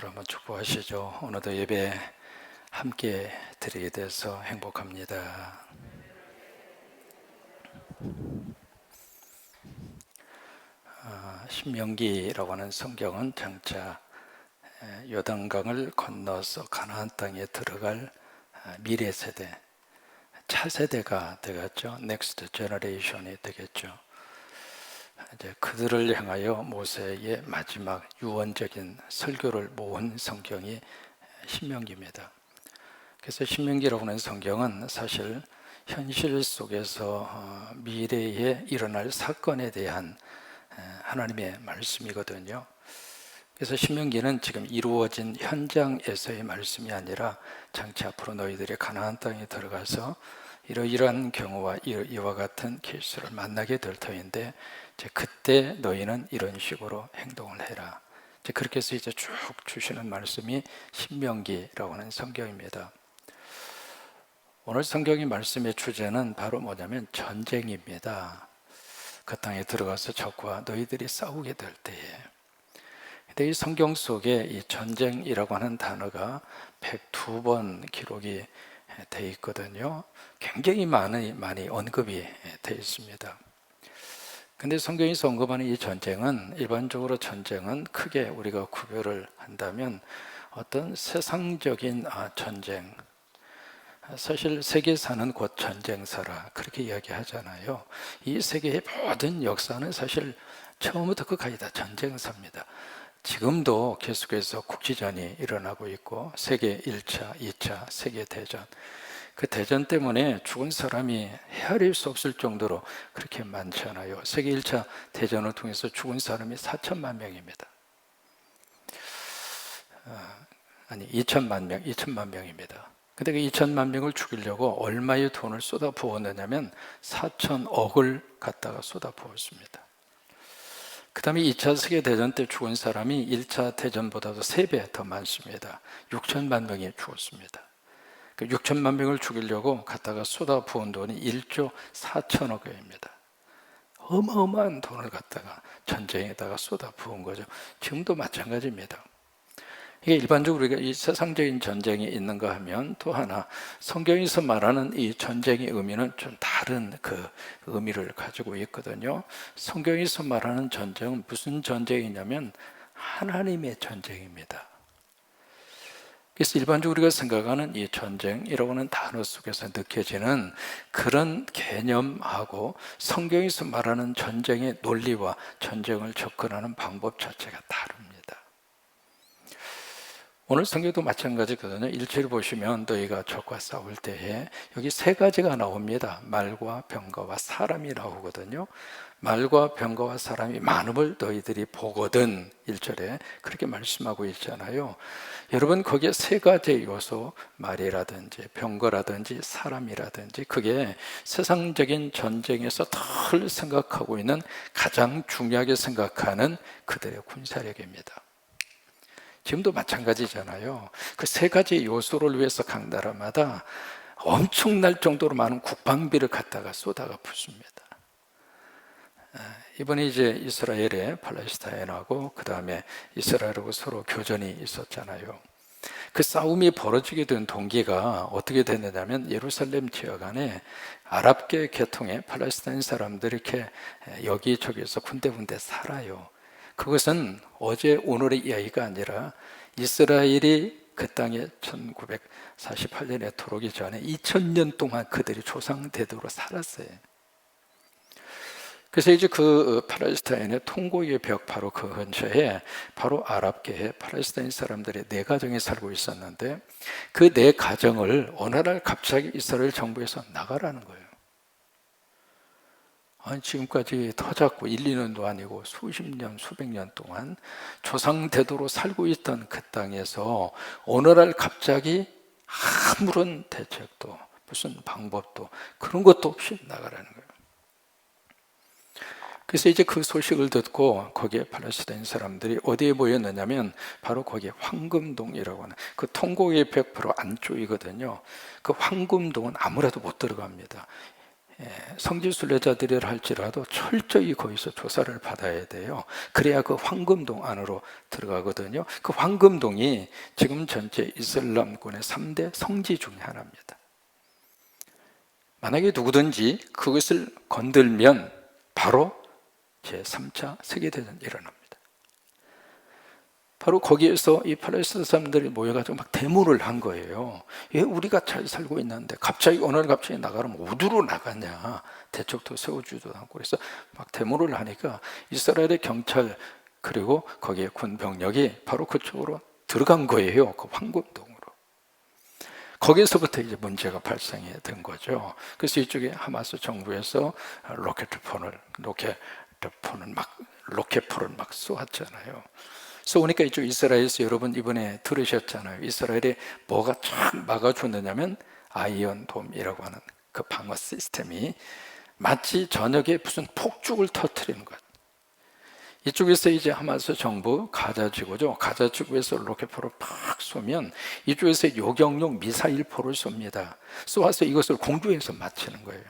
서로 한번 축복하시죠. 오늘도 예배 함께 드리게 돼서 행복합니다. 신명기라고 하는 성경은 장차 요단강을 건너서 가나안 땅에 들어갈 미래 세대, 차세대가 되겠죠. 넥스트 제너레이션이 되겠죠. 이제 그들을 향하여 모세의 마지막 유언적인 설교를 모은 성경이 신명기입니다. 그래서 신명기라고 하는 성경은 사실 현실 속에서 미래에 일어날 사건에 대한 하나님의 말씀이거든요. 그래서 신명기는 지금 이루어진 현장에서의 말씀이 아니라 장차 앞으로 너희들이 가나안 땅에 들어가서 이러이러한 경우와 이와 같은 케이스를 만나게 될 터인데 이제 그때 너희는 이런 식으로 행동을 해라. 이제 그렇게 해서 이제 쭉 주시는 말씀이 신명기라고 하는 성경입니다. 오늘 성경의 말씀의 주제는 바로 뭐냐면 전쟁입니다. 그 땅에 들어가서 적과 너희들이 싸우게 될 때에. 근데 이 성경 속에 이 전쟁이라고 하는 단어가 102번 기록이 되어 있거든요. 굉장히 많이 언급이 되어 있습니다. 근데 성경에서 언급하는 이 전쟁은 일반적으로 전쟁은 크게 우리가 구별을 한다면 어떤 세상적인 전쟁, 사실 세계사는 곧 전쟁사라 그렇게 이야기하잖아요. 이 세계의 모든 역사는 사실 처음부터 끝까지 다 전쟁사입니다. 지금도 계속해서 국지전이 일어나고 있고 세계 1차, 2차 세계대전, 그 대전 때문에 죽은 사람이 헤아릴 수 없을 정도로 그렇게 많잖아요. 세계 1차 대전을 통해서 죽은 사람이 4천만 명입니다. 2천만 명입니다. 근데 그 2천만 명을 죽이려고 얼마의 돈을 쏟아 부었느냐면 4천억을 갖다가 쏟아 부었습니다. 그 다음에 2차 세계대전 때 죽은 사람이 1차 대전보다도 3배 더 많습니다. 6천만 명이 죽었습니다. 그 6천만 명을 죽이려고 갖다가 쏟아 부은 돈이 1조 4천억 원입니다. 어마어마한 돈을 갖다가 전쟁에다가 쏟아 부은 거죠. 지금도 마찬가지입니다. 이게 일반적으로 우리가 이 세상적인 전쟁이 있는가 하면 또 하나 성경에서 말하는 이 전쟁의 의미는 좀 다른 그 의미를 가지고 있거든요. 성경에서 말하는 전쟁은 무슨 전쟁이냐면 하나님의 전쟁입니다. 그래서 일반적으로 우리가 생각하는 이 전쟁이라고 하는 단어 속에서 느껴지는 그런 개념하고 성경에서 말하는 전쟁의 논리와 전쟁을 접근하는 방법 자체가 다릅니다. 오늘 성경도 마찬가지거든요. 1절 보시면 너희가 적과 싸울 때에 여기 3가지가 나옵니다. 말과 병거와 사람이 나오거든요. 말과 병거와 사람이 많음을 너희들이 보거든 1절에 그렇게 말씀하고 있잖아요. 여러분 거기에 3가지 요소, 말이라든지 병거라든지 사람이라든지 그게 세상적인 전쟁에서 늘 생각하고 있는 가장 중요하게 생각하는 그들의 군사력입니다. 지금도 마찬가지잖아요. 그 3가지 요소를 위해서 각 나라마다 엄청날 정도로 많은 국방비를 갖다가 쏟아가 붓습니다. 이번에 이제 이스라엘에 팔레스타인하고 그 다음에 이스라엘하고 서로 교전이 있었잖아요. 그 싸움이 벌어지게 된 동기가 어떻게 됐느냐면 예루살렘 지역 안에 아랍계 계통의 팔레스타인 사람들이 이렇게 여기저기서 군데군데 살아요. 그것은 어제 오늘의 이야기가 아니라 이스라엘이 그 땅에 1948년에 들어오기 전에 2000년 동안 그들이 조상 대대로 살았어요. 그래서 이제 그 팔레스타인의 통고의 벽 바로 그 근처에 바로 아랍계의 팔레스타인 사람들의 4가정이 살고 있었는데 그 4가정을 어느 날 갑자기 이스라엘 정부에서 나가라는 거예요. 아니, 지금까지 터잡고 1, 2년도 아니고 수십 년, 수백 년 동안 조상 대도로 살고 있던 그 땅에서 어느 날 갑자기 아무런 대책도 무슨 방법도 그런 것도 없이 나가라는 거예요. 그래서 이제 그 소식을 듣고 거기에 팔레스타인 사람들이 어디에 모였느냐면 바로 거기에 황금동이라고 하는 그 통곡의 100% 안쪽이거든요. 그 황금동은 아무래도 못 들어갑니다. 성지 순례자들이라 할지라도 철저히 거기서 조사를 받아야 돼요. 그래야 그 황금동 안으로 들어가거든요. 그 황금동이 지금 전체 이슬람권의 3대 성지 중에 하나입니다. 만약에 누구든지 그것을 건들면 바로 제3차 세계대전이 일어납니다. 바로 거기에서 이 팔레스타인 사람들이 모여가지고 막 데모를 한 거예요. 왜 우리가 잘 살고 있는데 갑자기 어느 날 갑자기 나가면 어디로 나가냐, 대책도 세워주지도 않고. 그래서 막 데모를 하니까 이스라엘의 경찰 그리고 거기에 군 병력이 바로 그쪽으로 들어간 거예요. 그 황금동으로. 거기서부터 이제 문제가 발생이 된 거죠. 그래서 이쪽에 하마스 정부에서 로켓포를 막 쏘았잖아요. 쏘니까 이쪽 이스라엘에서 여러분 이번에 들으셨잖아요. 이스라엘에 뭐가 쫙 막아줬느냐면 아이언돔이라고 하는 그 방어 시스템이 마치 저녁에 무슨 폭죽을 터뜨리는 것. 이쪽에서 이제 하마스 정부 가자지구죠. 가자지구에서 로켓포를 팍 쏘면 이쪽에서 요격용 미사일포를 쏩니다. 쏘아서 이것을 공중에서 맞히는 거예요.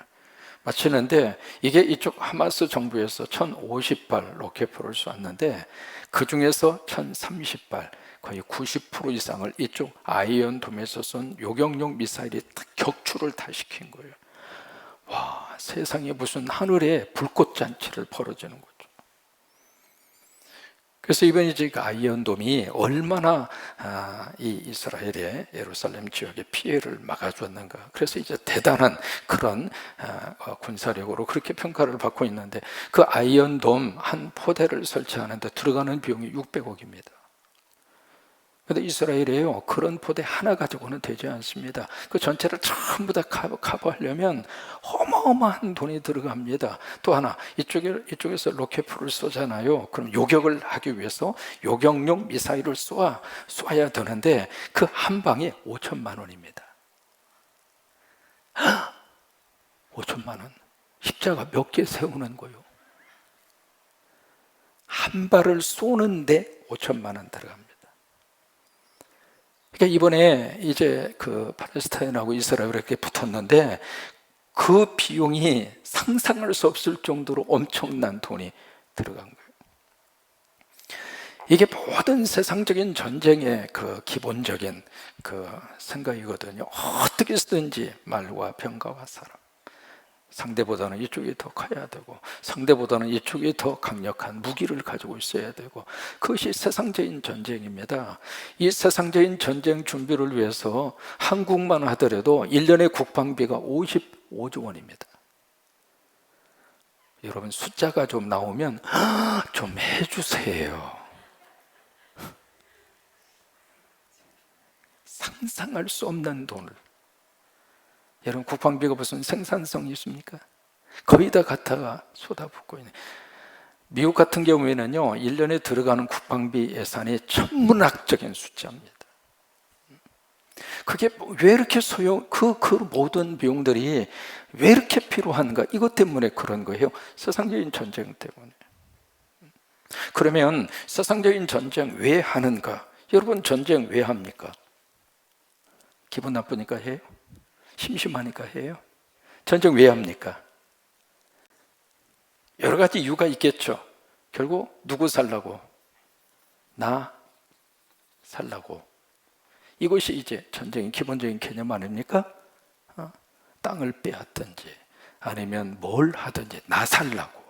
맞히는데 이게 이쪽 하마스 정부에서 1050발 로켓포를 쏘았는데 그 중에서 1030발, 거의 90% 이상을 이쪽 아이언돔에서 쏜 요격용 미사일이 격추를 다 시킨 거예요. 와, 세상에 무슨 하늘에 불꽃잔치를 벌어지는 거죠. 그래서 이번 이제 그 아이언돔이 얼마나 이 이스라엘의 예루살렘 지역의 피해를 막아줬는가. 그래서 이제 대단한 그런 군사력으로 그렇게 평가를 받고 있는데 그 아이언돔 한 포대를 설치하는데 들어가는 비용이 600억입니다. 그런데 이스라엘에요, 그런 포대 하나 가지고는 되지 않습니다. 그 전체를 전부 다 커버하려면 어마어마한 돈이 들어갑니다. 또 하나, 이쪽에서 로켓포를 쏘잖아요. 그럼 요격을 하기 위해서 요격용 미사일을 쏘아야 되는데 그 한 방에 5천만 원입니다. 5천만 원. 십자가 몇 개 세우는 거요. 한 발을 쏘는데 5천만 원 들어갑니다. 그러니까 이번에 이제 그 팔레스타인하고 이스라엘이 이렇게 붙었는데 그 비용이 상상할 수 없을 정도로 엄청난 돈이 들어간 거예요. 이게 모든 세상적인 전쟁의 그 기본적인 그 생각이거든요. 어떻게 쓰든지 말과 병가와 사람. 상대보다는 이쪽이 더 커야 되고 상대보다는 이쪽이 더 강력한 무기를 가지고 있어야 되고 그것이 세상적인 전쟁입니다. 이 세상적인 전쟁 준비를 위해서 한국만 하더라도 1년의 국방비가 55조 원입니다. 여러분 숫자가 좀 나오면 좀 해주세요. 상상할 수 없는 돈을. 여러분 국방비가 무슨 생산성이 있습니까? 거의 다 갖다가 쏟아붓고 있는. 미국 같은 경우에는요 1년에 들어가는 국방비 예산이 천문학적인 숫자입니다. 그게 왜 이렇게 그 모든 비용들이 왜 이렇게 필요한가? 이것 때문에 그런 거예요. 세상적인 전쟁 때문에. 그러면 세상적인 전쟁 왜 하는가? 여러분 전쟁 왜 합니까? 기분 나쁘니까 해요? 심심하니까 해요? 전쟁 왜 합니까? 여러 가지 이유가 있겠죠. 결국 누구 살라고? 나 살라고. 이것이 이제 전쟁의 기본적인 개념 아닙니까? 땅을 빼앗든지 아니면 뭘 하든지 나 살라고.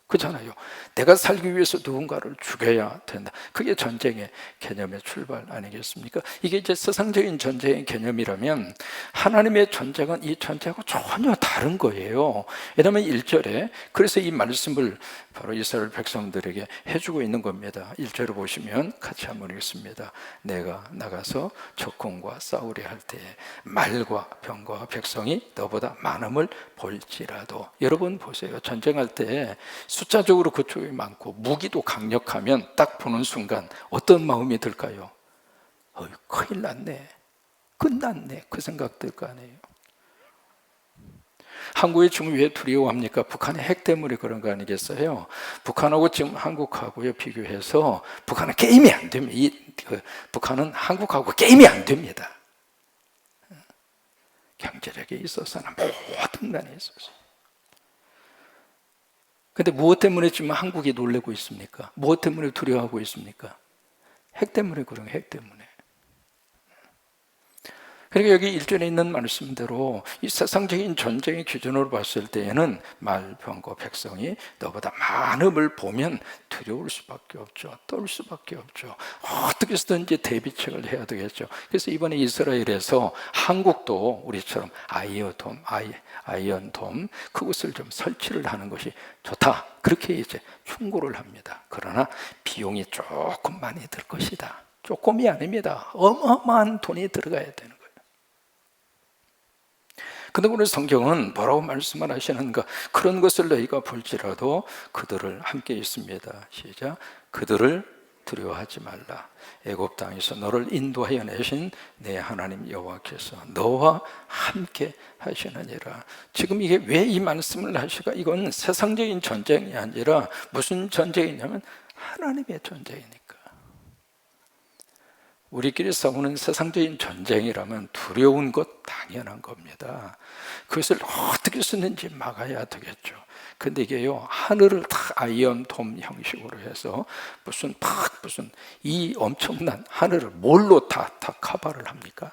그렇잖아요. 내가 살기 위해서 누군가를 죽여야 된다. 그게 전쟁의 개념의 출발 아니겠습니까? 이게 이제 세상적인 전쟁의 개념이라면 하나님의 전쟁은 이 전쟁하고 전혀 다른 거예요. 왜냐하면 1절에 그래서 이 말씀을 바로 이스라엘 백성들에게 해주고 있는 겁니다. 1절을 보시면 같이 한번 읽습니다. 내가 나가서 적군과 싸우려 할 때에 말과 병과 백성이 너보다 많음을 볼지라도. 여러분 보세요. 전쟁할 때 숫자적으로 그쪽이 많고 무기도 강력하면 딱 보는 순간 어떤 마음이 들까요? 큰일 났네, 끝났네, 그 생각 들 거 아니에요. 한국이 지금 왜 두려워합니까? 북한의 핵 때문에 그런 거 아니겠어요? 북한하고 지금 한국하고요 비교해서 북한은 게임이 안 됩니다. 북한은 한국하고 게임이 안 됩니다. 경제력에 있어서나 모든 면에 있어서. 근데 무엇 때문에 지금 한국이 놀래고 있습니까? 무엇 때문에 두려워하고 있습니까? 핵 때문에 그런 핵 때문에. 그러니까 여기 1절에 있는 말씀대로 이 세상적인 전쟁의 기준으로 봤을 때에는 말병과 백성이 너보다 많음을 보면 두려울 수밖에 없죠. 떨 수밖에 없죠. 어떻게 해서든지 대비책을 해야 되겠죠. 그래서 이번에 이스라엘에서 한국도 우리처럼 아이언돔 그것을 좀 설치를 하는 것이 좋다. 그렇게 이제 충고를 합니다. 그러나 비용이 조금 많이 들 것이다. 조금이 아닙니다. 어마어마한 돈이 들어가야 되는 거예요. 근데 오늘 성경은 뭐라고 말씀을 하시는가? 그런 것을 너희가 볼지라도 그들을 함께 있습니다. 시작. 그들을 두려워하지 말라. 애굽 땅에서 너를 인도하여 내신 내 하나님 여호와께서 너와 함께 하시느니라. 지금 이게 왜 이 말씀을 하시가? 이건 세상적인 전쟁이 아니라 무슨 전쟁이냐면 하나님의 전쟁이니까. 우리끼리 싸우는 세상적인 전쟁이라면 두려운 것 당연한 겁니다. 그것을 어떻게 쓰는지 막아야 되겠죠. 근데 이게요, 하늘을 다 아이언돔 형식으로 해서 무슨 이 엄청난 하늘을 뭘로 다 커버를 합니까?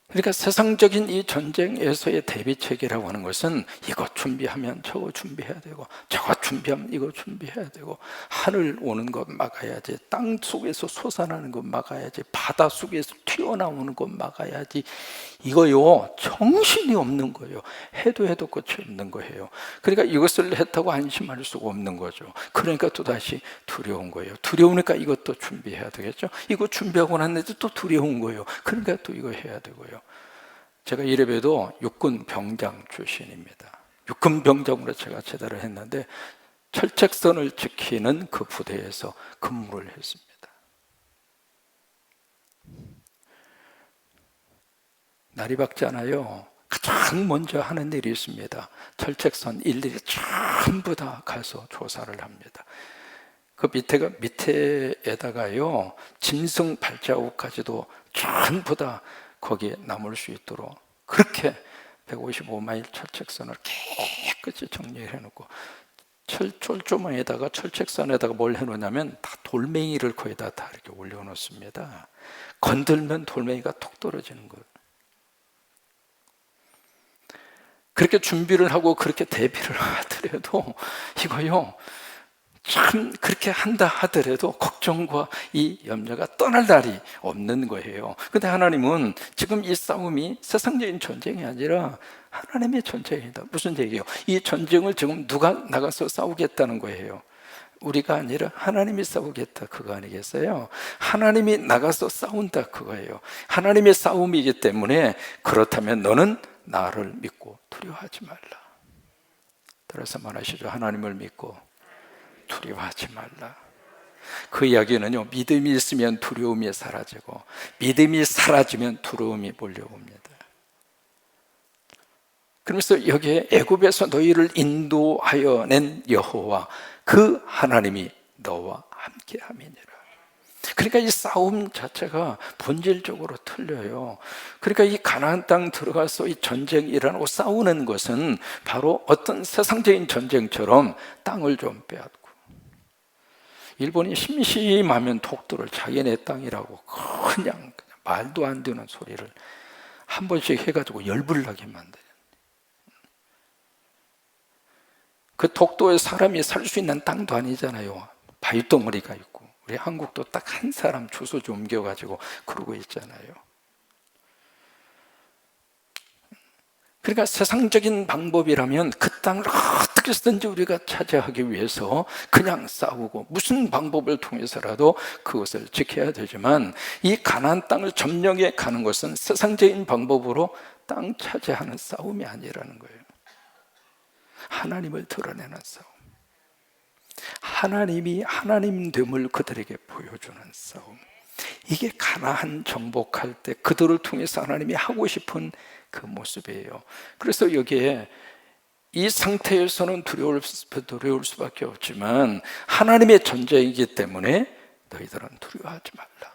그러니까 세상적인 이 전쟁에서의 대비책이라고 하는 것은 이거 준비하면 저거 준비해야 되고 저거 준비하면 이거 준비해야 되고 하늘 오는 것 막아야지, 땅 속에서 솟아나는 것 막아야지, 바다 속에서 튀어나오는 것 막아야지. 이거요 정신이 없는 거예요. 해도 끝이 없는 거예요. 그러니까 이것을 했다고 안심할 수가 없는 거죠. 그러니까 또다시 두려운 거예요. 두려우니까 이것도 준비해야 되겠죠. 이거 준비하고 났는데 또 두려운 거예요. 그러니까 또 이거 해야 되고요. 제가 이래봬도 육군 병장 출신입니다. 육군 병장으로 제가 제대를 했는데 철책선을 지키는 그 부대에서 근무를 했습니다. 날이 밝잖아요. 가장 먼저 하는 일이 있습니다. 철책선 일일이 전부 다 가서 조사를 합니다. 그 밑에다가요 짐승 발자국까지도 전부 다 거기에 남을 수 있도록 그렇게 155마일 철책선을 깨끗이 정리해 놓고 철조망에다가 철책선에다가 뭘 해놓냐면 다 돌멩이를 거기다 다 이렇게 올려놓습니다. 건들면 돌멩이가 톡 떨어지는 거예요. 그렇게 준비를 하고 그렇게 대비를 하더라도 이거요 참 그렇게 한다 하더라도 걱정과 이 염려가 떠날 날이 없는 거예요. 근데 하나님은 지금 이 싸움이 세상적인 전쟁이 아니라 하나님의 전쟁이다. 무슨 얘기예요? 이 전쟁을 지금 누가 나가서 싸우겠다는 거예요? 우리가 아니라 하나님이 싸우겠다 그거 아니겠어요? 하나님이 나가서 싸운다 그거예요. 하나님의 싸움이기 때문에 그렇다면 너는 나를 믿고 두려워하지 말라. 따라서 말하시죠. 하나님을 믿고 두려워하지 말라. 그 이야기는요, 믿음이 있으면 두려움이 사라지고 믿음이 사라지면 두려움이 몰려옵니다. 그러면서 여기에 애굽에서 너희를 인도하여 낸 여호와 그 하나님이 너와 함께 함이니라. 그러니까 이 싸움 자체가 본질적으로 틀려요. 그러니까 이 가나안 땅 들어가서 이 전쟁이 일어나고 싸우는 것은 바로 어떤 세상적인 전쟁처럼 땅을 좀 빼앗고, 일본이 심심하면 독도를 자기네 땅이라고 그냥 말도 안 되는 소리를 한 번씩 해가지고 열불나게 만들어요. 그 독도에 사람이 살 수 있는 땅도 아니잖아요. 바위덩어리가 있고. 우리 한국도 딱 한 사람 주소지 옮겨가지고 그러고 있잖아요. 그러니까 세상적인 방법이라면 그 땅을 어떻게 해서든지 우리가 차지하기 위해서 그냥 싸우고 무슨 방법을 통해서라도 그것을 지켜야 되지만 이 가나안 땅을 점령해 가는 것은 세상적인 방법으로 땅 차지하는 싸움이 아니라는 거예요. 하나님을 드러내는 싸움, 하나님이 하나님됨을 그들에게 보여주는 싸움. 이게 가나안 정복할 때 그들을 통해서 하나님이 하고 싶은 그 모습이에요. 그래서 여기에 이 상태에서는 두려울 수밖에 없지만 하나님의 전쟁이기 때문에 너희들은 두려워하지 말라.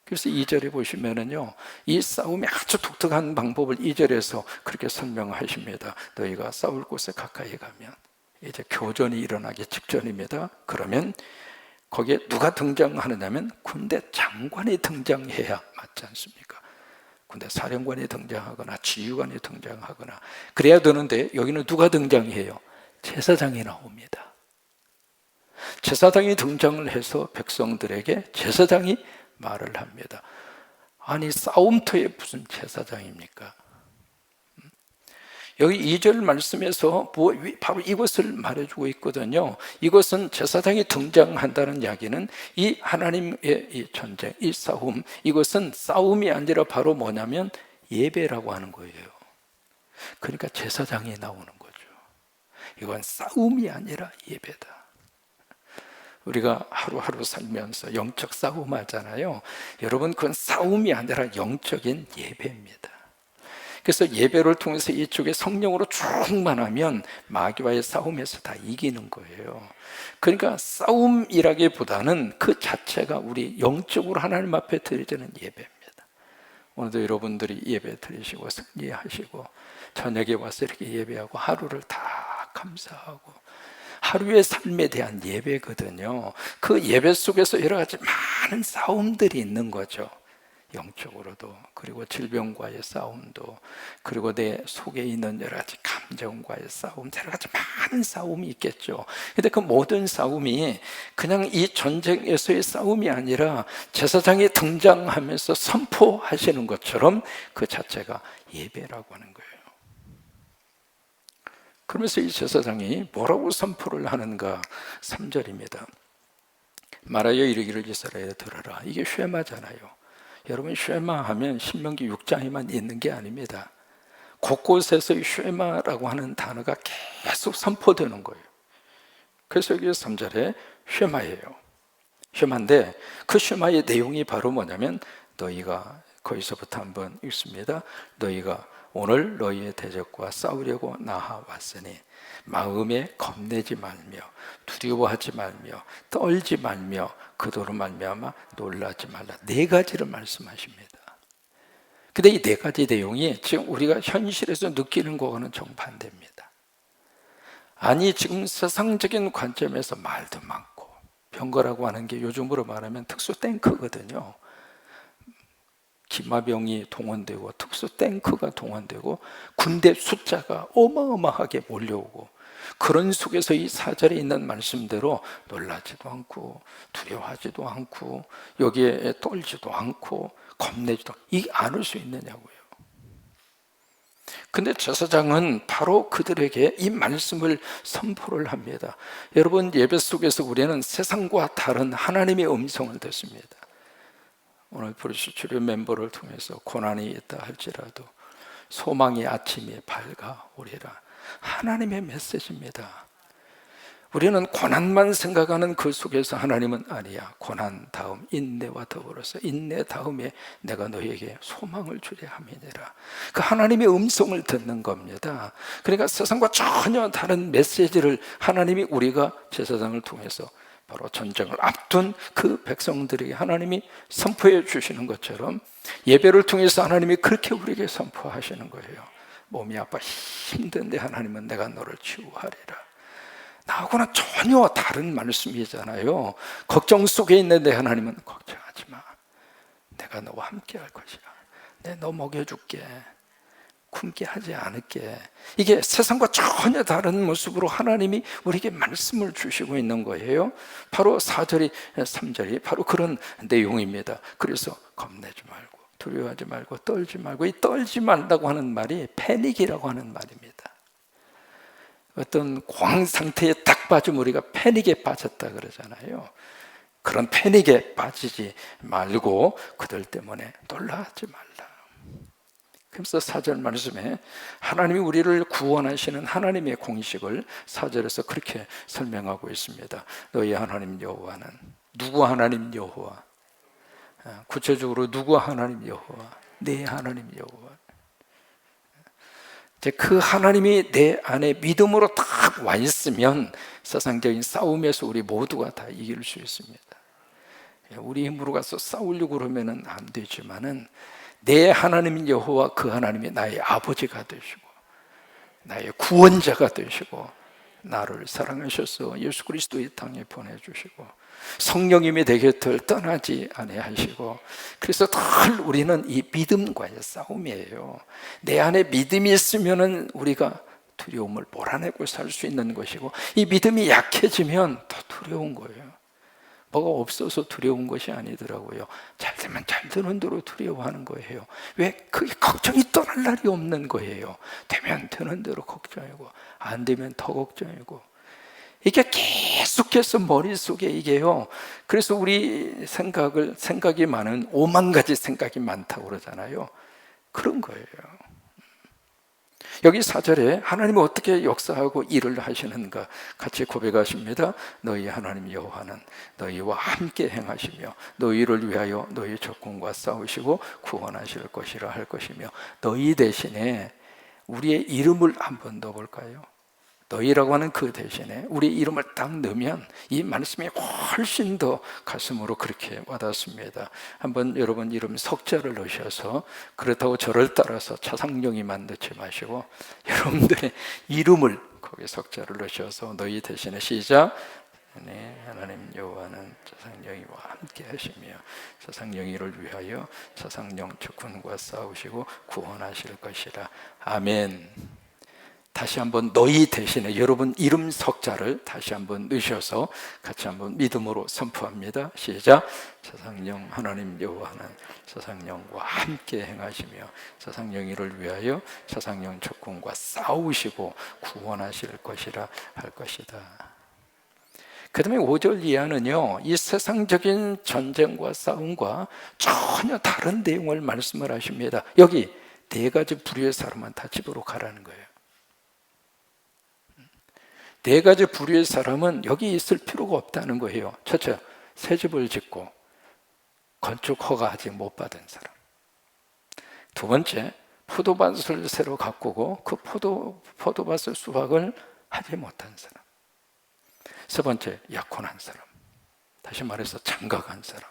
그래서 2절에 보시면은요, 이 싸움이 아주 독특한 방법을 2절에서 그렇게 설명하십니다. 너희가 싸울 곳에 가까이 가면, 이제 교전이 일어나기 직전입니다. 그러면 거기에 누가 등장하느냐면 군대 장관이 등장해야 맞지 않습니까? 군대 사령관이 등장하거나 지휘관이 등장하거나 그래야 되는데, 여기는 누가 등장해요? 제사장이 나옵니다. 제사장이 등장을 해서 백성들에게 제사장이 말을 합니다. 아니, 싸움터에 무슨 제사장입니까? 여기 2절 말씀에서 바로 이것을 말해주고 있거든요. 이것은 제사장이 등장한다는 이야기는 이 하나님의 이 전쟁, 이 싸움, 이것은 싸움이 아니라 바로 뭐냐면 예배라고 하는 거예요. 그러니까 제사장이 나오는 거죠. 이건 싸움이 아니라 예배다. 우리가 하루하루 살면서 영적 싸움 하잖아요. 여러분, 그건 싸움이 아니라 영적인 예배입니다. 그래서 예배를 통해서 이쪽에 성령으로 충만하면 마귀와의 싸움에서 다 이기는 거예요. 그러니까 싸움이라기보다는 그 자체가 우리 영적으로 하나님 앞에 드리는 예배입니다. 오늘도 여러분들이 예배 드리시고 승리하시고 저녁에 와서 이렇게 예배하고 하루를 다 감사하고, 하루의 삶에 대한 예배거든요. 그 예배 속에서 여러 가지 많은 싸움들이 있는 거죠. 영적으로도, 그리고 질병과의 싸움도, 그리고 내 속에 있는 여러 가지 감정과의 싸움, 여러 가지 많은 싸움이 있겠죠. 근데 그 모든 싸움이 그냥 이 전쟁에서의 싸움이 아니라 제사장이 등장하면서 선포하시는 것처럼 그 자체가 예배라고 하는 거예요. 그러면서 이 제사장이 뭐라고 선포를 하는가? 3절입니다. 말하여 이르기를 이스라엘에 들어라. 이게 쉐마잖아요. 여러분, 쉐마 하면 신명기 6장에만 있는 게 아닙니다. 곳곳에서 이 쉐마라고 하는 단어가 계속 선포되는 거예요. 그래서 여기 3절에 쉐마예요. 쉐마인데 그 쉐마의 내용이 바로 뭐냐면, 너희가, 거기서부터 한번 읽습니다. 너희가 오늘 너희의 대적과 싸우려고 나아왔으니 마음에 겁내지 말며 두려워하지 말며 떨지 말며 그도로 말미암아 놀라지 말라. 4가지를 말씀하십니다. 근데 이 4가지 내용이 지금 우리가 현실에서 느끼는 거와는 정반대입니다. 아니, 지금 세상적인 관점에서 말도 많고, 병거라고 하는 게 요즘으로 말하면 특수 탱크거든요. 기마병이 동원되고 특수 탱크가 동원되고 군대 숫자가 어마어마하게 몰려오고, 그런 속에서 이 4절에 있는 말씀대로 놀라지도 않고 두려워하지도 않고 여기에 떨지도 않고 겁내지도 않을 수 있느냐고요. 근데 제사장은 바로 그들에게 이 말씀을 선포를 합니다. 여러분, 예배 속에서 우리는 세상과 다른 하나님의 음성을 듣습니다. 오늘 브리스 주류 멤버를 통해서 고난이 있다 할지라도 소망의 아침이 밝아오리라. 하나님의 메시지입니다. 우리는 고난만 생각하는 그 속에서 하나님은 아니야. 고난 다음 인내와 더불어서 인내 다음에 내가 너에게 소망을 주려 함이니라. 그 하나님의 음성을 듣는 겁니다. 그러니까 세상과 전혀 다른 메시지를 하나님이 우리가 제사장을 통해서 바로 전쟁을 앞둔 그 백성들에게 하나님이 선포해 주시는 것처럼 예배를 통해서 하나님이 그렇게 우리에게 선포하시는 거예요. 몸이 아파 힘든데 하나님은 내가 너를 치유하리라. 나하고는 전혀 다른 말씀이잖아요. 걱정 속에 있는데 하나님은 걱정하지 마. 내가 너와 함께 할 것이야. 내가 너 먹여줄게. 굶게 하지 않을게. 이게 세상과 전혀 다른 모습으로 하나님이 우리에게 말씀을 주시고 있는 거예요. 바로 4절이 3절이 바로 그런 내용입니다. 그래서 겁내지 말고 두려워하지 말고 떨지 말고, 이 떨지 말라고 하는 말이 패닉이라고 하는 말입니다. 어떤 공황 상태에 딱 빠지면 우리가 패닉에 빠졌다 그러잖아요. 그런 패닉에 빠지지 말고 그들 때문에 놀라지 말라. 그래서 4절 말씀에 하나님이 우리를 구원하시는 하나님의 공식을 4절에서 그렇게 설명하고 있습니다. 너희 하나님 여호와는, 누구 하나님 여호와? 구체적으로 누구 하나님 여호와? 내 하나님 여호와. 이제 그 하나님이 내 안에 믿음으로 딱 와 있으면 세상적인 싸움에서 우리 모두가 다 이길 수 있습니다. 우리 힘으로 가서 싸우려고 그러면 안 되지만은 내 하나님인 여호와 그 하나님이 나의 아버지가 되시고 나의 구원자가 되시고 나를 사랑하셔서 예수 그리스도 이 땅에 보내주시고 성령님이 내 곁을 떠나지 아니하시고, 그래서 늘 우리는 이 믿음과의 싸움이에요. 내 안에 믿음이 있으면 우리가 두려움을 몰아내고 살 수 있는 것이고, 이 믿음이 약해지면 더 두려운 거예요. 뭐가 없어서 두려운 것이 아니더라고요. 잘 되면 잘 되는 대로 두려워하는 거예요. 왜? 그게 걱정이 떠날 날이 없는 거예요. 되면 되는 대로 걱정이고 안 되면 더 걱정이고, 이게 계속해서 머릿속에 이게요. 그래서 우리 생각이 많은 5만 가지 생각이 많다고 그러잖아요. 그런 거예요. 여기 4절에 하나님이 어떻게 역사하고 일을 하시는가 같이 고백하십니다. 너희 하나님 여호와는 너희와 함께 행하시며 너희를 위하여 너희 적군과 싸우시고 구원하실 것이라 할 것이며, 너희 대신에 우리의 이름을 한번 넣어볼까요? 너희라고 하는 그 대신에 우리 이름을 딱 넣으면 이 말씀이 훨씬 더 가슴으로 그렇게 와닿습니다. 한번 여러분 이름 석자를 넣으셔서, 그렇다고 저를 따라서 차상령이만 넣지 마시고 여러분들의 이름을 거기 석자를 넣으셔서 너희 대신에 시작. 네, 하나님 여호와는 차상령이와 함께 하시며 차상령이를 위하여 차상령 적군과 싸우시고 구원하실 것이라. 아멘. 다시 한번 너희 대신에 여러분 이름 석자를 다시 한번 넣으셔서 같이 한번 믿음으로 선포합니다. 시작. 차상령 하나님 여호와는 차상령과 함께 행하시며 차상령이를 위하여 차상령 적군과 싸우시고 구원하실 것이라 할 것이다. 그 다음에 5절 이하는요, 이 세상적인 전쟁과 싸움과 전혀 다른 내용을 말씀을 하십니다. 여기 4가지 부류의 사람은 다 집으로 가라는 거예요. 4가지 부류의 사람은 여기 있을 필요가 없다는 거예요. 첫째, 새 집을 짓고 건축 허가 아직 못 받은 사람. 두 번째, 포도밭을 새로 가꾸고 그 포도밭의 수확을 하지 못한 사람. 세 번째, 약혼한 사람. 다시 말해서 장가간 사람.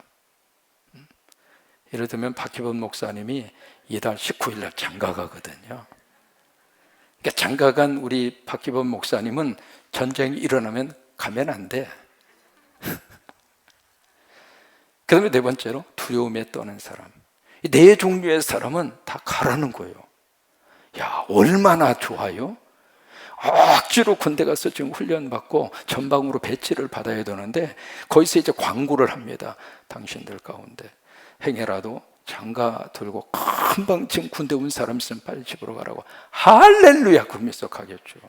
예를 들면 박희범 목사님이 이달 19일 날 장가가거든요. 그러니까 장가간 우리 박희범 목사님은 전쟁이 일어나면 가면 안 돼. 그 다음에 4번째로 두려움에 떠는 사람. 이 4종류의 사람은 다 가라는 거예요. 야, 얼마나 좋아요? 억지로 군대 가서 지금 훈련받고 전방으로 배치를 받아야 되는데 거기서 이제 광고를 합니다. 당신들 가운데 행여라도 장가 들고 금방 지금 군대 온 사람 있으면 빨리 집으로 가라고. 할렐루야, 그러면서 가겠죠.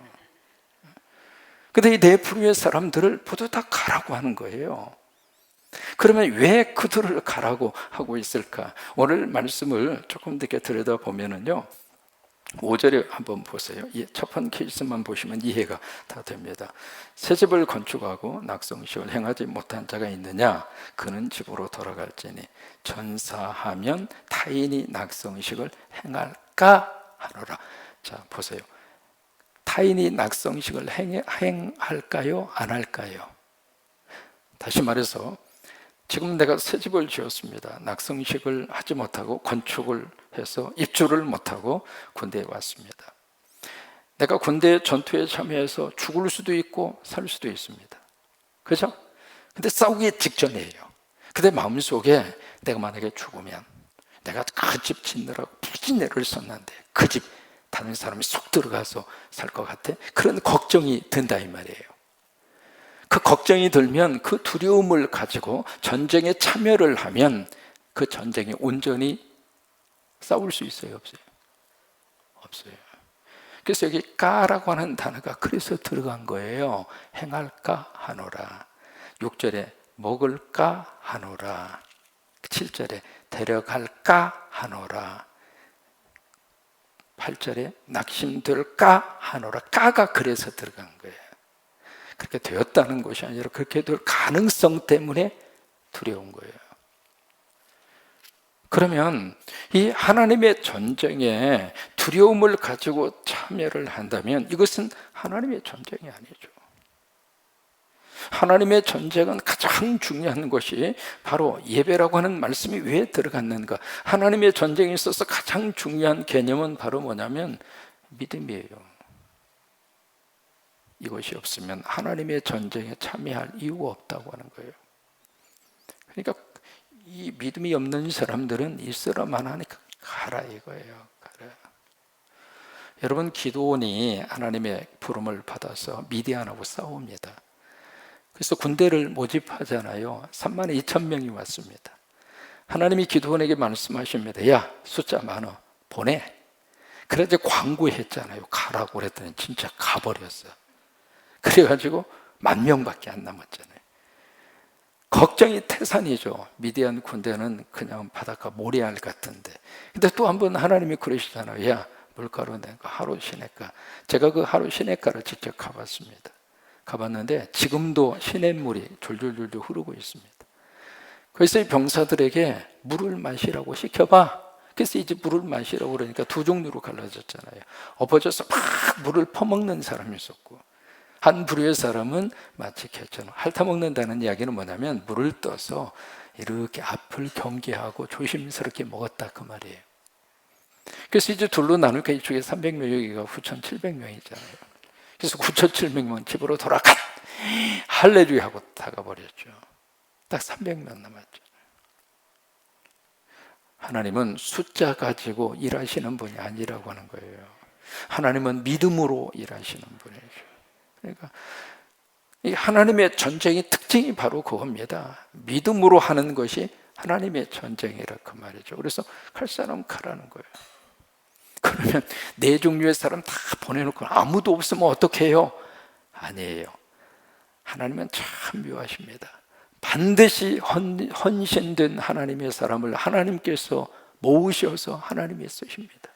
근데 이 4부류의 사람들을 모두 다 가라고 하는 거예요. 그러면 왜 그들을 가라고 하고 있을까? 오늘 말씀을 조금 더 들여다보면은요, 5절에 한번 보세요. 첫 번 케이스만 보시면 이해가 다 됩니다. 새 집을 건축하고 낙성식을 행하지 못한 자가 있느냐? 그는 집으로 돌아갈지니 전사하면 타인이 낙성식을 행할까 하노라. 자, 보세요. 타인이 낙성식을 행할까요? 안 할까요? 다시 말해서 지금 내가 새 집을 지었습니다. 낙성식을 하지 못하고 건축을 해서 입주를 못하고 군대에 왔습니다. 내가 군대 전투에 참여해서 죽을 수도 있고 살 수도 있습니다. 그렇죠? 근데 싸우기 직전이에요. 근데 마음속에 내가 만약에 죽으면 내가 그 집 짓느라고 부진애를 썼는데 그 집 다른 사람이 쏙 들어가서 살 것 같아? 그런 걱정이 든다 이 말이에요. 그 걱정이 들면 그 두려움을 가지고 전쟁에 참여를 하면 그 전쟁에 온전히 싸울 수 있어요? 없어요? 없어요. 그래서 여기 까라고 하는 단어가 그래서 들어간 거예요. 행할까 하노라. 6절에 먹을까 하노라. 7절에 데려갈까 하노라. 8절에 낙심될까 하노라. 까가 그래서 들어간 거예요. 그렇게 되었다는 것이 아니라 그렇게 될 가능성 때문에 두려운 거예요. 그러면 이 하나님의 전쟁에 두려움을 가지고 참여를 한다면 이것은 하나님의 전쟁이 아니죠. 하나님의 전쟁은 가장 중요한 것이 바로 예배라고 하는 말씀이 왜 들어갔는가? 하나님의 전쟁에 있어서 가장 중요한 개념은 바로 뭐냐면 믿음이에요. 이것이 없으면 하나님의 전쟁에 참여할 이유가 없다고 하는 거예요. 그러니까 이 믿음이 없는 사람들은 있으라만 하니까 가라 이거예요. 가라. 여러분, 기드온이 하나님의 부름을 받아서 미디안하고 싸웁니다. 그래서 군대를 모집하잖아요. 32,000명이 왔습니다. 하나님이 기드온에게 말씀하십니다. 야, 숫자 많어, 보내. 그래서 광고했잖아요. 가라고 그랬더니 진짜 가버렸어. 그래가지고 10,000명밖에 안 남았잖아요. 걱정이 태산이죠. 미디안 군대는 그냥 바닷가 모래알 같은데. 근데 또 한 번 하나님이 그러시잖아요. 야, 물가로 내가 하루 시내가. 제가 그 하루 시내가를 직접 가봤습니다. 가봤는데 지금도 시냇물이 줄줄줄줄 흐르고 있습니다. 그래서 이 병사들에게 물을 마시라고 시켜봐. 그래서 이제 물을 마시라고 그러니까 두 종류로 갈라졌잖아요. 엎어져서 막 물을 퍼먹는 사람이 있었고, 한 부류의 사람은 마치 개처럼 핥아먹는다는 이야기는 뭐냐면 물을 떠서 이렇게 앞을 경계하고 조심스럽게 먹었다 그 말이에요. 그래서 이제 둘로 나누니까 이쪽에 300명, 여기가 9,700명이잖아요. 그래서 9,700명 집으로 돌아가 할렐루야 하고 다가버렸죠. 딱 300명 남았죠. 하나님은 숫자 가지고 일하시는 분이 아니라고 하는 거예요. 하나님은 믿음으로 일하시는 분이죠. 그러니까 이 하나님의 전쟁의 특징이 바로 그겁니다. 믿음으로 하는 것이 하나님의 전쟁이라 그 말이죠. 그래서 갈 사람 가라는 거예요. 그러면 네 종류의 사람 다 보내놓고 아무도 없으면 어떻게 해요? 아니에요. 하나님은 참 묘하십니다. 반드시 헌신된 하나님의 사람을 하나님께서 모으셔서 하나님이 쓰십니다.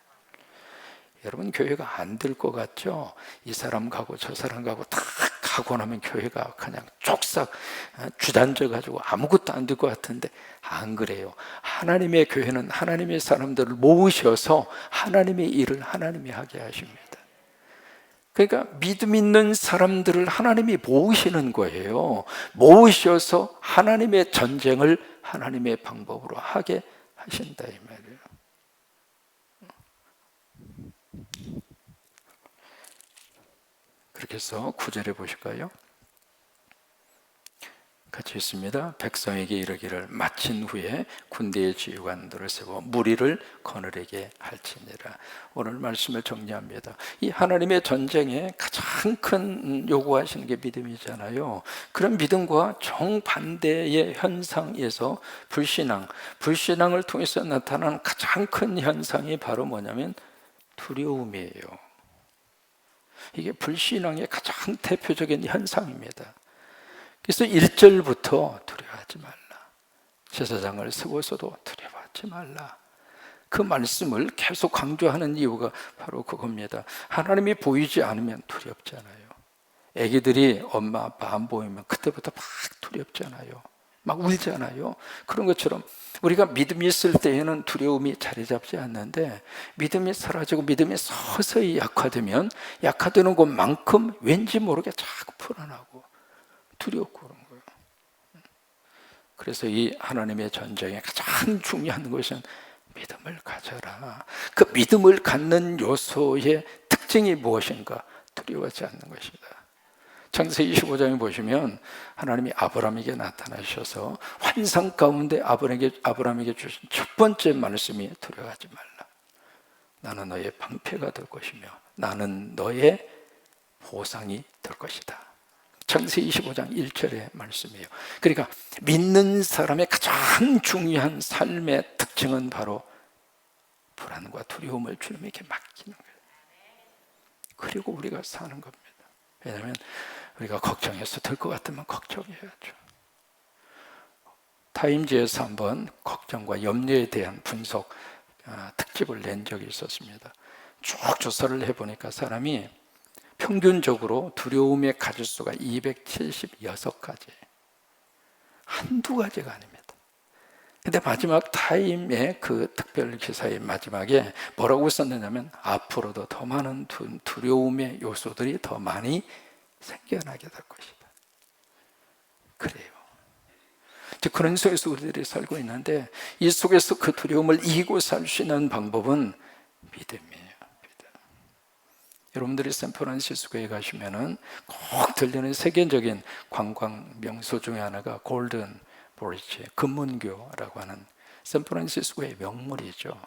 여러분, 교회가 안 될 것 같죠? 이 사람 가고 저 사람 가고 다 가고 나면 교회가 그냥 쪽싹 주단져 가지고 아무것도 안 될 것 같은데 안 그래요. 하나님의 교회는 하나님의 사람들을 모으셔서 하나님의 일을 하나님이 하게 하십니다. 그러니까 믿음 있는 사람들을 하나님이 모으시는 거예요. 모으셔서 하나님의 전쟁을 하나님의 방법으로 하게 하신다 이 말이에요. 그렇게 해서 9절에 보실까요? 같이 있습니다. 백성에게 이르기를 마친 후에 군대의 지휘관들을 세워 무리를 거느리게 할지니라. 오늘 말씀을 정리합니다. 이 하나님의 전쟁에 가장 큰 요구하시는 게 믿음이잖아요. 그런 믿음과 정반대의 현상에서 불신앙을 통해서 나타나는 가장 큰 현상이 바로 뭐냐면 두려움이에요. 이게 불신앙의 가장 대표적인 현상입니다. 그래서 1절부터 두려워하지 말라. 제사장을 세워서도 두려워하지 말라. 그 말씀을 계속 강조하는 이유가 바로 그겁니다. 하나님이 보이지 않으면 두렵잖아요. 애기들이 엄마 아빠 안 보이면 그때부터 막 두렵잖아요. 막 울잖아요. 그런 것처럼 우리가 믿음이 있을 때에는 두려움이 자리 잡지 않는데 믿음이 사라지고 믿음이 서서히 약화되면 약화되는 것만큼 왠지 모르게 자꾸 불안하고 두렵고 그런 거예요. 그래서 이 하나님의 전쟁에 가장 중요한 것은 믿음을 가져라. 그 믿음을 갖는 요소의 특징이 무엇인가? 두려워하지 않는 것이다. 창세기 25장에 보시면 하나님이 아브라함에게 나타나셔서 환상 가운데 아브라함에게 주신 첫 번째 말씀이 두려워하지 말라. 나는 너의 방패가 될 것이며 나는 너의 보상이 될 것이다. 창세기 25장 1절의 말씀이에요. 그러니까 믿는 사람의 가장 중요한 삶의 특징은 바로 불안과 두려움을 주님에게 맡기는 거예요. 그리고 우리가 사는 겁니다. 왜냐하면 우리가 걱정해서 될 것 같으면 걱정해야죠. 타임지에서 한번 걱정과 염려에 대한 분석 특집을 낸 적이 있었습니다. 쭉 조사를 해보니까 사람이 평균적으로 두려움의 가지수가 276가지. 한두 가지가 아닙니다. 근데 마지막 타임의 그 특별 기사의 마지막에 뭐라고 썼느냐면 앞으로도 더 많은 두려움의 요소들이 더 많이 생겨나게 될 것이다. 즉 그런 속에서 우리들이 살고 있는데, 이 속에서 그 두려움을 이기고 살 수 있는 방법은 믿음이에요. 믿음. 여러분들이 샌프란시스코에 가시면은 꼭 들리는 세계적인 관광 명소 중에 하나가 골든 브리지, 금문교라고 하는 샌프란시스코의 명물이죠.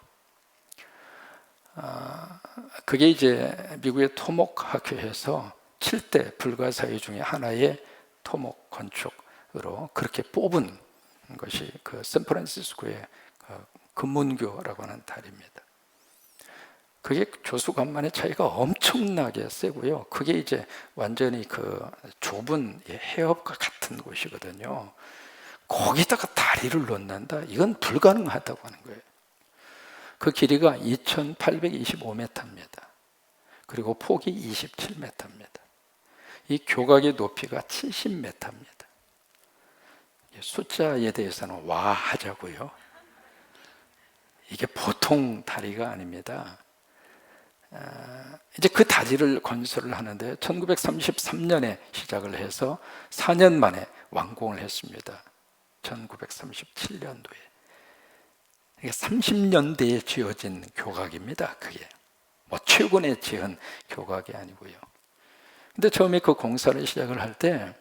그게 이제 미국의 토목학회에서 7대 불가사의 중에 하나의 토목 건축으로 그렇게 뽑은 것이 그 샌프란시스코의 그 금문교라고 하는 달입니다. 그게 조수간만의 차이가 엄청나게 세고요. 그게 이제 완전히 그 좁은 해협과 같은 곳이거든요. 거기다가 다리를 놓는다? 이건 불가능하다고 하는 거예요. 그 길이가 2825m입니다. 그리고 폭이 27m입니다. 이 교각의 높이가 70m입니다. 숫자에 대해서는 와 하자고요. 이게 보통 다리가 아닙니다. 이제 그 다리를 건설을 하는데 1933년에 시작을 해서 4년 만에 완공을 했습니다. 1937년도에. 30년대에 지어진 교각입니다. 그게 뭐 최근에 지은 교각이 아니고요. 근데 처음에 그 공사를 시작을 할 때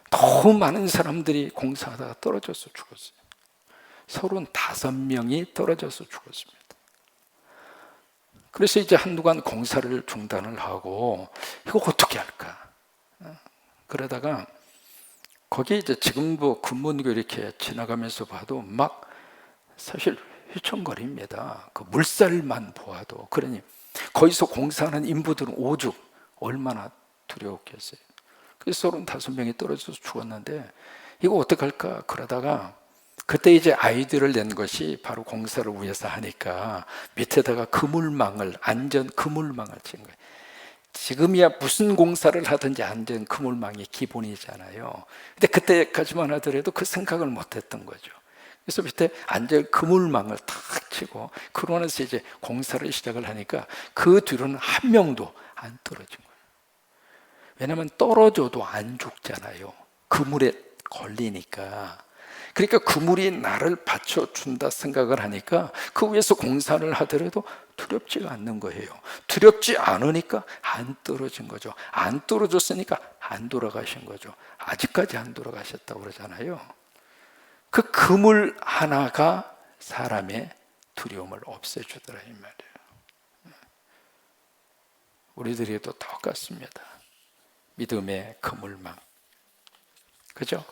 너무 많은 사람들이 공사하다가 떨어져서 죽었어요. 35명이 떨어져서 죽었습니다. 그래서 이제 한동안 공사를 중단을 하고 이거 어떻게 할까? 그러다가 거기 이제 지금도 금문교 이렇게 지나가면서 봐도 막 사실 휘청거립니다. 그 물살만 보아도. 그러니 거기서 공사하는 인부들은 오죽 얼마나 두려웠겠어요. 그래서 35명이 떨어져서 죽었는데 이거 어떡할까 그러다가 그때 이제 아이디어를 낸 것이 바로 공사를 위해서 하니까 밑에다가 그물망을, 안전 그물망을 친 거예요. 지금이야 무슨 공사를 하든지 안전 그물망이 기본이잖아요. 근데 그때까지만 하더라도 그 생각을 못 했던 거죠. 그래서 밑에 안전 그물망을 탁 치고 그러고 나서 이제 공사를 시작을 하니까 그 뒤로는 한 명도 안 떨어진 거예요. 왜냐하면 떨어져도 안 죽잖아요. 그물에 걸리니까. 그러니까 그물이 나를 받쳐준다 생각을 하니까 그 위에서 공사를 하더라도 두렵지가 않는 거예요. 두렵지 않으니까 안 떨어진 거죠. 안 떨어졌으니까 안 돌아가신 거죠. 아직까지 안 돌아가셨다고 그러잖아요. 그 그물 하나가 사람의 두려움을 없애주더라 이 말이에요. 우리들에도 똑같습니다. 믿음의 그물망, 그죠?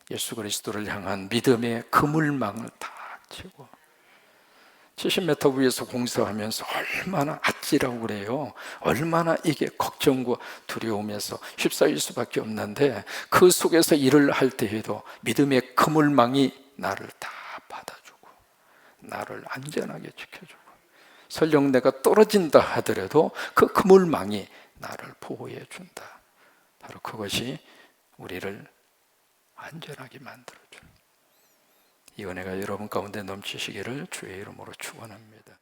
예수 그리스도를 향한 믿음의 그물망을 딱 치고 70m 위에서 공사하면서 얼마나 아찔하고 그래요. 얼마나 이게 걱정과 두려움에서 휩싸일 수밖에 없는데 그 속에서 일을 할 때에도 믿음의 그물망이 나를 다 받아주고 나를 안전하게 지켜주고 설령 내가 떨어진다 하더라도 그 그물망이 나를 보호해 준다. 바로 그것이 우리를 안전하게 만들어준 이 은혜가 여러분 가운데 넘치시기를 주의 이름으로 축원합니다.